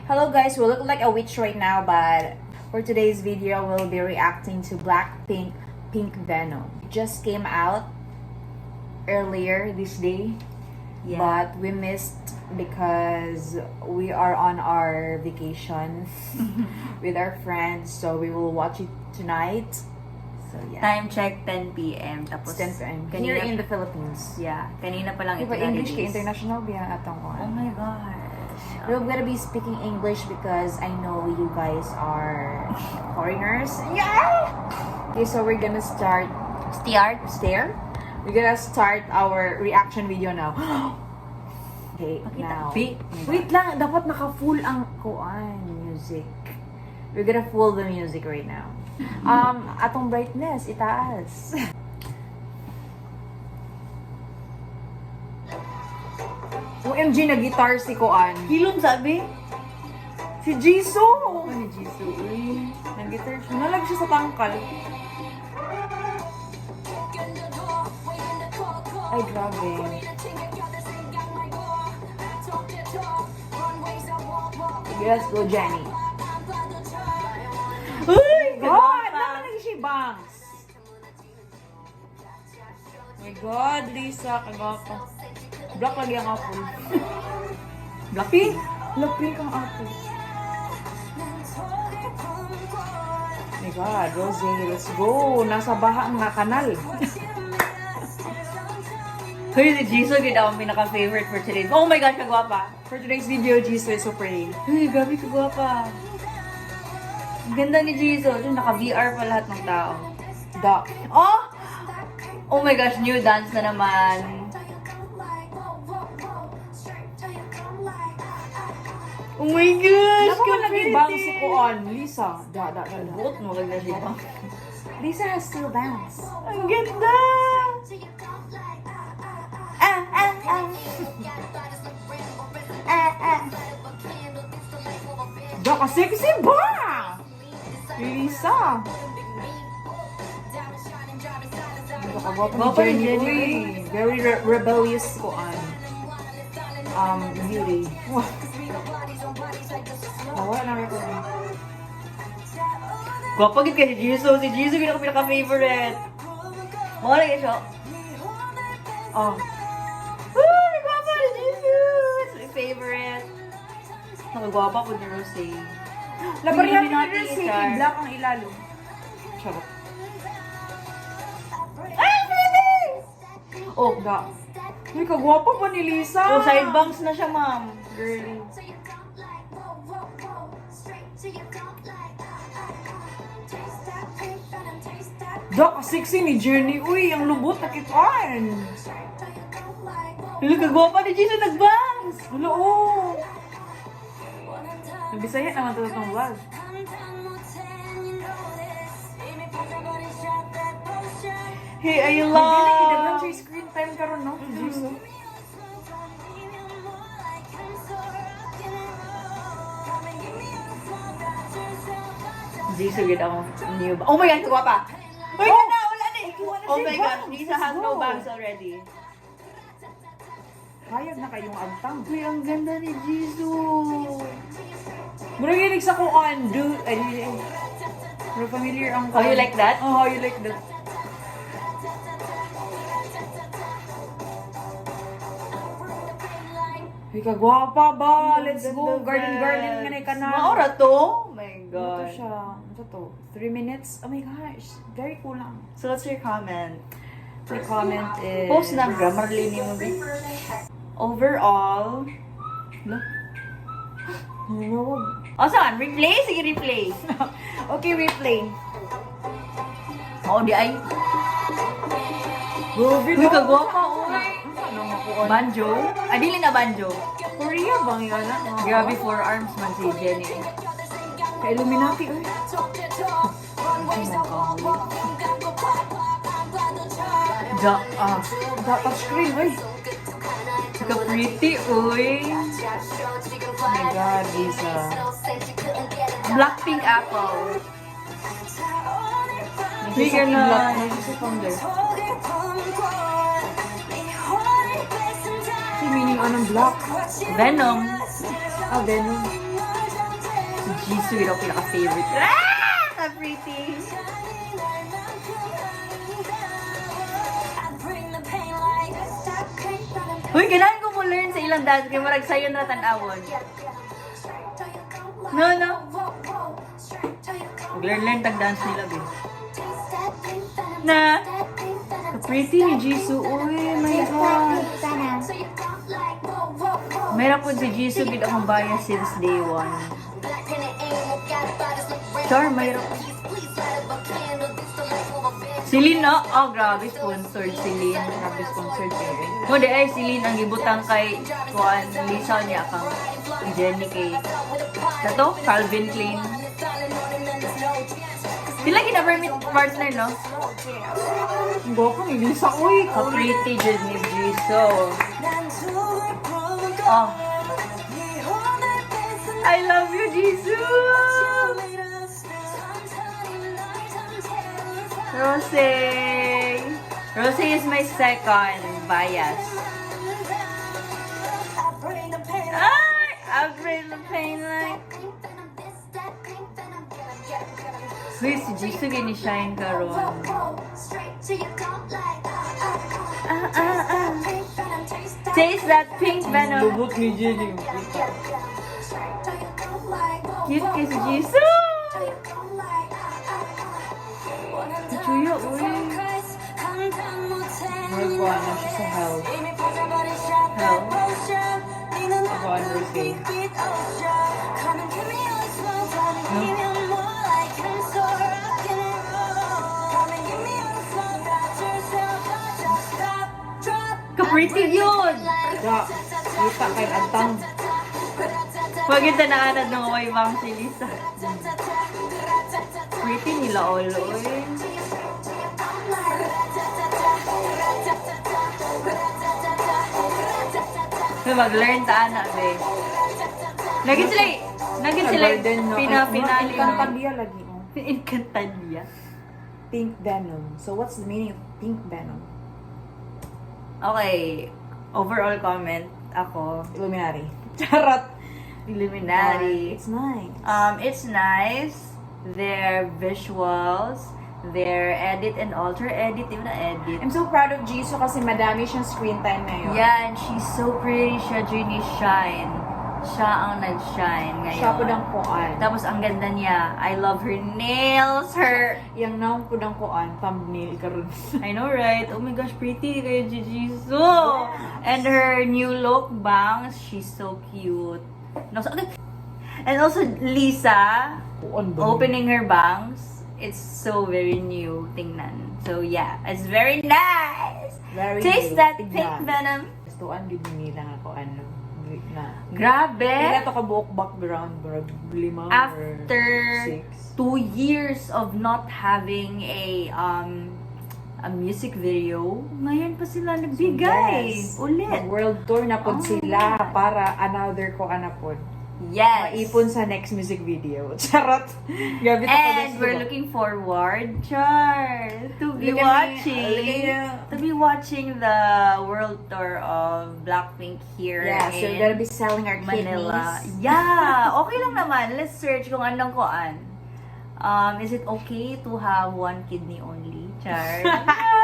Hello guys, we look like a witch right now, but for today's video, we'll be reacting to BLACKPINK Pink Venom. It just came out earlier this day, but we missed because we are on our vacation with our friends, so we will watch it tonight. So yeah. Time check 10 p.m. Tapos 10 p.m. Kanina, Here in the Philippines. Yeah, kanina pa lang ito Diba English ka na-release. international biya atong ko. Oh my gosh. We're gonna be speaking English because I know you guys are foreigners. Yeah! Okay, so we're gonna start. We're gonna start our reaction video now. Okay, now. Wait lang, dapat naka-full ang kuan music. We're gonna full the music right now. Atong brightness, itaas. OMG, nag-guitar si Kuan. Hilom sabi? Si Jisoo! Ano ni Jisoo? Uy. Nag-guitar siya. Nalag siya sa tangkal. Ay, grabe. Let's go, Jenny. Uy! God! Nakalagay siya bangs. Oh my God, Lisa, kagapa. Black lagi ang apple. Blackpink? Blackpink ang apple. Oh my God, Rose, let's go. Nasa baha ang kanal. Uy, si Jisoo gid ang pinaka-favorite for today. Oh my gosh, kagwapa. For today's video, Jisoo is so pretty. Uy, grabe kagwapa. Ang ganda ni Jisoo. Naka-VR pa lahat ng tao. Oh! Oh my gosh, new dance na naman. Oh my gosh! Naku, nag-ibang si Kuan. Lisa. Buot mo lang na siya. Lisa has still dance. Ang ganda! Sexy ba? Lisa. Gwapa ni Jenny. Very rebellious Kuan. Beauty. Wala na rin ko. Gwapa gid kay Jisoo. Si Jisoo gid ako pinaka-favorite. Mo lagi siya. Oh. Uy, gwapa ni Jisoo. It's my favorite. Nakagwapa ko ni Rose. Labaryan Hindi ni natin si i-char. black ang ilalo. Charot. Ay, pwede! Oh, ga. Uy, kagwapa pa ni Lisa. Oh, side bangs na siya, ma'am. Girl. Dok, sexy ni Jenny. Uy, ang lubot na kitaan. Look, kagwapa ni Jisoo nag-bangs. Wala, oh. Nabisaya naman ito itong vlog. Hey, I Hindi na love. idaghan siya screen time karon no? Jisoo. Jisoo gid ako new. Oh my God, kagwapa. Uy, Oh! ganda, wala na. Oh my gosh, Lisa has no Go. bangs already. Hayag na kayong agtang. Uy, ang ganda ni Jisoo. Murag hilig sa kuan, do, murag familiar ang Oh, you like that? Oh, how you like that? Ay, kagwapa ba? Let's go. Garden nga na kanal. Maura to? Oh my Ito God. siya. Ito to. 3 minutes. Oh my gosh. Very kulang. So what's your comment? The comment is... Post na Grammarly ni mo. Overall. No? Huwag. O saan? Replay? Sige, replay. Okay, replay. Oo, di ay. Grabe Uy, kagwapa, uy. Ano makuha? Banjo? Ah, dili na banjo. Korea bang yan? Grabe, 4 arms man si Jenny. Ka-Illuminati, uy. Touchscreen, uy. Ka-pretty, uy. Oh my God, Lisa. Blackpink apple. Bigger na. na. Nagsisit from there. Kasi meaning anong black? Venom. Ah, Venom. Jisoo, yun ako pinaka-favorite. Ah! Ka-pretty! Uy, kailangan ko mo learn sa ilang dance kaya marag sayo na tanawon. No. Mag-learn tag-dance nila, babe. Na! Ka-pretty ni Jisoo. Uy, my God. Meron po si Jisoo, gid akong bias since day one. Char, mayroon. Celine, no? Oh, grabe, sponsored Celine. Grabe, sponsored kayo. Kundi ay, Celine ang ibutang kay Juan Lisa niya kang Jenny kay Kato, Calvin Klein. Sila gina-permit partner, no? Boko ni Lisa, uy. Ka-pretty dyan ni Jisoo. Oh. I love you, Jisoo! Rose! Rose is my second bias. Ay! I bring the pain like... Uy, si Jisoo gini-shine karon. Taste that pink venom. Lubot ni Jenny. Cute kay si Jisoo! Chuyo, uy. Nagawa na siya sa hell. Hell? Ako understand. Ka-pretty yun! Da, kita kay Antang. Huwag ito naanad ng way bang si Lisa. Pretty nila all, uy. Mag-learn ta na, be. Naging sila pina-finale. Encantadia lagi. Oh. Encantadia. Pink Venom. So what's the meaning of Pink Venom? Okay. Overall comment, ako. Illuminati. Charot. Illuminati. It's nice. It's nice. Their visuals, their edit and alter. Edit, even na edit. I'm so proud of Jisoo kasi madami siyang screen time ngayon. Yeah, and she's so pretty. Siya, Jenny Shine. Siya ang nag-shine ngayon. Siya po ng kuan. Tapos ang ganda niya. I love her nails, her... Yang naong po ng kuan, thumbnail karon. I know, right? Oh my gosh, pretty kayo, Jisoo. And her new look, bangs. She's so cute. No, so, okay. And also, Lisa, Kuan ba? opening her bangs. It's so very new. Tingnan. So, yeah. It's very nice. Very Taste new. that Tignan. pink venom. Gustuan gid nila nga ko ano. Na. Grabe. Kaya to ka buok background, bro. 5 After or 6. 2 years of not having a music video, ngayon pa sila nagbigay. Yes. Ulit. World tour na pod Oh sila my God. para another ko anapod. Yes. Maipon sa next music video. Charot. Gabi And we're looking forward, Char, to be watching the world tour of BLACKPINK here Yeah, so in we're gonna be selling our Manila. kidneys. Yeah, okay lang naman. Let's search kung anong kuan. Is it okay to have one kidney only, Char?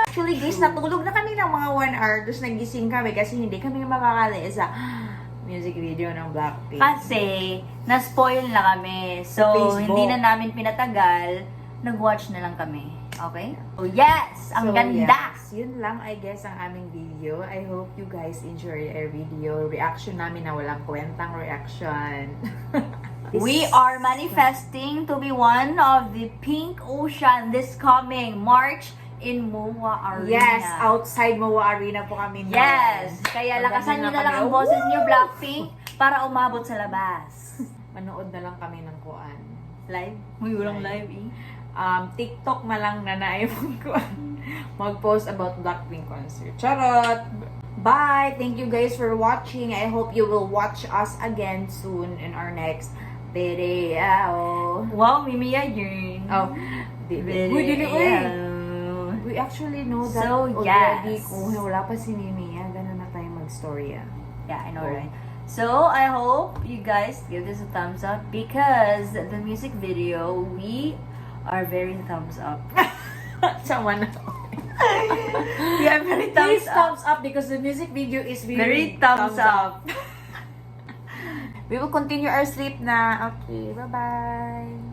Actually guys, natulog na kami ng mga 1 hour, tapos nagising kami kasi hindi kami makakali sa music video ng BLACKPINK. Kasi, na-spoil na kami. So, Facebook. hindi na namin pinatagal. Nag-watch na lang kami. Okay? Oh, yes! Ang So, ganda! yes, yun lang I guess ang aming video. I hope you guys enjoy our video. Reaction namin na walang kwentang reaction. We are manifesting to be one of the Pink Ocean this coming March in MOA Arena. Yes, outside MOA Arena po kami. noon. Yes! Kaya lakasan nyo na lang ang kami. boses nyo, BLACKPINK, para umabot sa labas. Manood na lang kami ng kuan. Live? Uy, walang live eh. TikTok na lang na naimong kuan. Mag-post about BLACKPINK concert. Charot! Bye! Thank you guys for watching. I hope you will watch us again soon in our next video. Wow, Mimiya yun. Oh, Video. Uy, dili, uy! We actually know that So, already. yes. Kung wala pa si Mimi, ganun na tayo mag-story. Yeah, I know, right? So, I hope you guys give this a thumbs up because the music video, we are very thumbs up. Someone. We are very Please thumbs up. thumbs up because the music video is Very thumbs up. We will continue our sleep na. Okay, bye-bye.